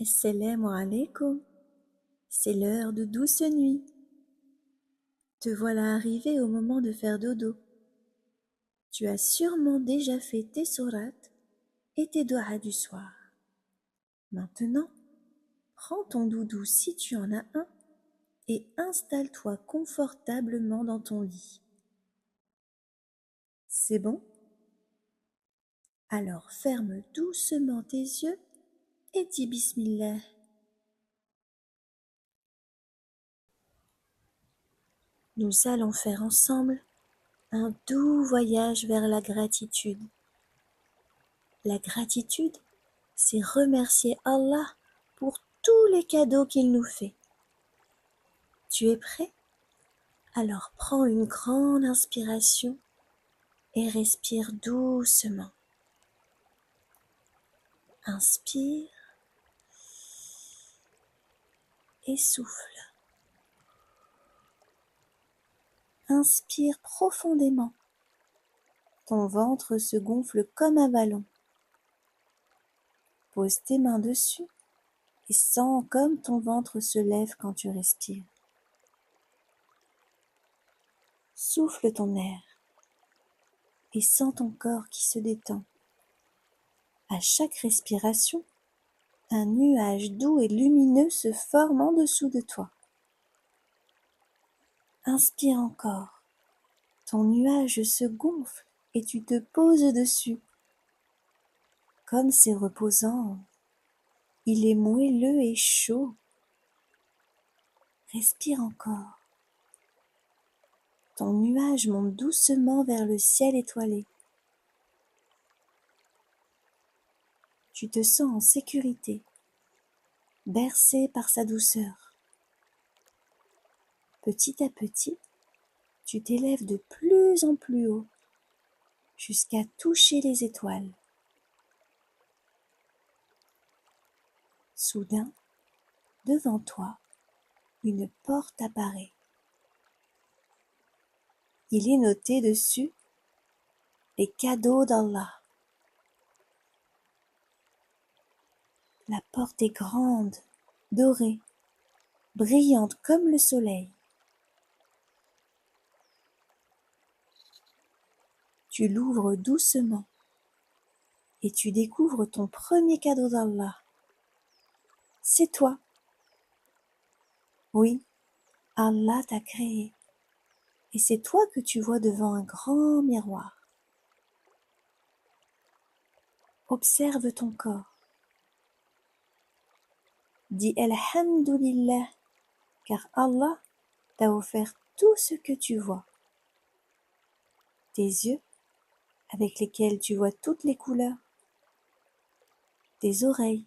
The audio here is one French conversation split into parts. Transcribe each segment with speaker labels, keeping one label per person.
Speaker 1: Assalamu alaikum, c'est l'heure de douce nuit. Te voilà arrivé au moment de faire dodo. Tu as sûrement déjà fait tes sourates et tes doigts du soir. Maintenant, prends ton doudou si tu en as un et installe-toi confortablement dans ton lit. C'est bon? Alors ferme doucement tes yeux et dis Bismillah. Nous allons faire ensemble un doux voyage vers la gratitude. La gratitude, c'est remercier Allah pour tous les cadeaux qu'il nous fait. Tu es prêt? Alors prends une grande inspiration et respire doucement. Inspire et souffle. Inspire profondément. Ton ventre se gonfle comme un ballon. Pose tes mains dessus et sens comme ton ventre se lève quand tu respires. Souffle ton air et sens ton corps qui se détend. À chaque respiration, un nuage doux et lumineux se forme en dessous de toi. Inspire encore. Ton nuage se gonfle et tu te poses dessus. Comme c'est reposant, il est moelleux et chaud. Respire encore. Ton nuage monte doucement vers le ciel étoilé. Tu te sens en sécurité, bercé par sa douceur. Petit à petit, tu t'élèves de plus en plus haut, jusqu'à toucher les étoiles. Soudain, devant toi, une porte apparaît. Il est noté dessus « Les cadeaux d'Allah ». La porte est grande, dorée, brillante comme le soleil. Tu l'ouvres doucement et tu découvres ton premier cadeau d'Allah. C'est toi. Oui, Allah t'a créé et c'est toi que tu vois devant un grand miroir. Observe ton corps. Dis Alhamdulillah, car Allah t'a offert tout ce que tu vois. Tes yeux, avec lesquels tu vois toutes les couleurs. Tes oreilles,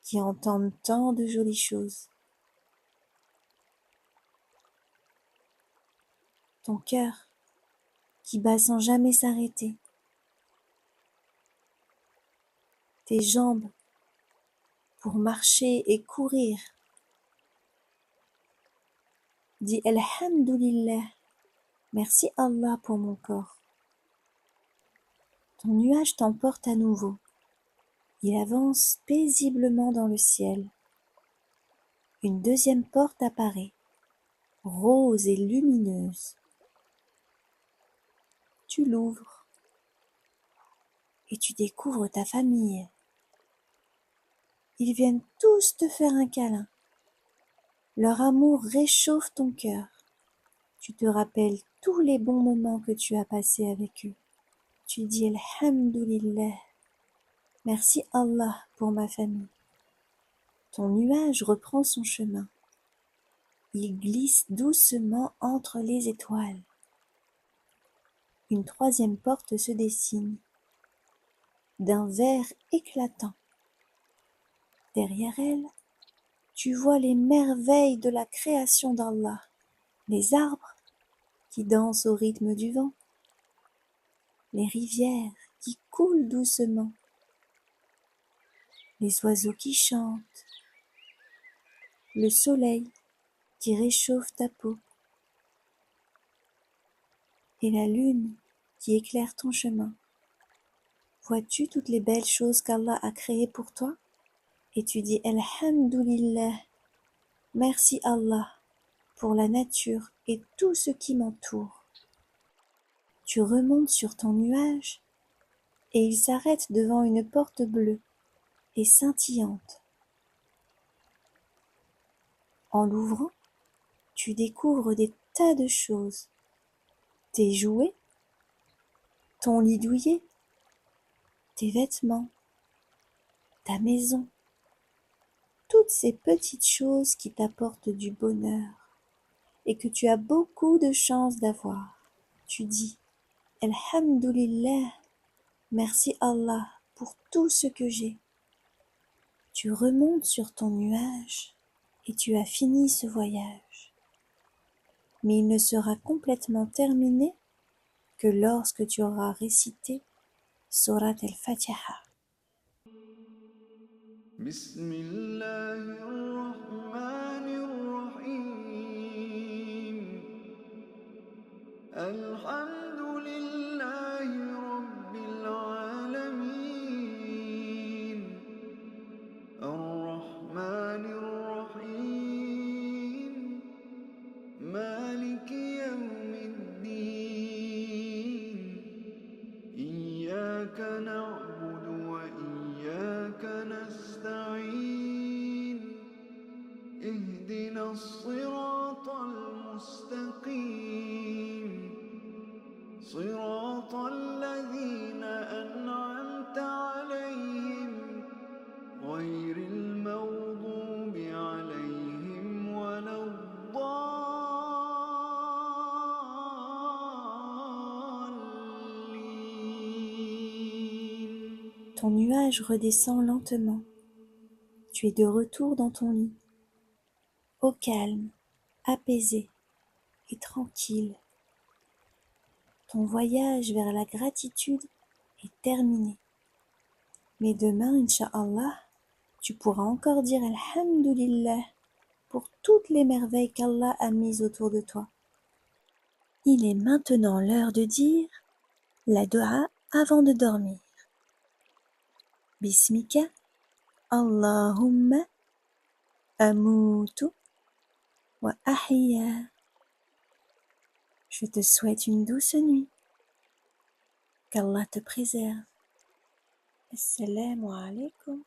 Speaker 1: qui entendent tant de jolies choses. Ton cœur, qui bat sans jamais s'arrêter. Tes jambes, pour marcher et courir. Dis Alhamdulillah, merci Allah pour mon corps. Ton nuage t'emporte à nouveau. Il avance paisiblement dans le ciel. Une deuxième porte apparaît, rose et lumineuse. Tu l'ouvres et tu découvres ta famille. Ils viennent tous te faire un câlin. Leur amour réchauffe ton cœur. Tu te rappelles tous les bons moments que tu as passés avec eux. Tu dis Alhamdulillah, merci Allah pour ma famille. Ton nuage reprend son chemin. Il glisse doucement entre les étoiles. Une troisième porte se dessine, d'un vert éclatant. Derrière elle, tu vois les merveilles de la création d'Allah, les arbres qui dansent au rythme du vent, les rivières qui coulent doucement, les oiseaux qui chantent, le soleil qui réchauffe ta peau, et la lune qui éclaire ton chemin. Vois-tu toutes les belles choses qu'Allah a créées pour toi? et tu dis Alhamdulillah, merci Allah pour la nature et tout ce qui m'entoure. Tu remontes sur ton nuage et il s'arrête devant une porte bleue et scintillante. En l'ouvrant, tu découvres des tas de choses. Tes jouets, ton lit douillet, tes vêtements, ta maison, toutes ces petites choses qui t'apportent du bonheur et que tu as beaucoup de chance d'avoir. Tu dis Alhamdulillah, merci Allah pour tout ce que j'ai. Tu remontes sur ton nuage et tu as fini ce voyage. Mais il ne sera complètement terminé que lorsque tu auras récité Surat al-Fatiha.
Speaker 2: بسم الله الرحمن الرحيم الحمد لله رب العالمين الرحمن الرحيم مالك يوم الدين إياك نعبد وإياك نستعين اهدنا الصراط المستقيم صراط الذين أنعمت عليهم غير المغضوب عليهم ولا الضالين.
Speaker 1: Ton nuage redescend lentement. Tu es de retour dans ton lit, au calme, apaisé et tranquille. Ton voyage vers la gratitude est terminé. Mais demain, Inch'Allah, tu pourras encore dire Alhamdulillah pour toutes les merveilles qu'Allah a mises autour de toi. Il est maintenant l'heure de dire la dua avant de dormir. Bismika, Allahumma, amutu wa ahya. Je te souhaite une douce nuit. Qu'Allah te préserve. Assalamu alaikum.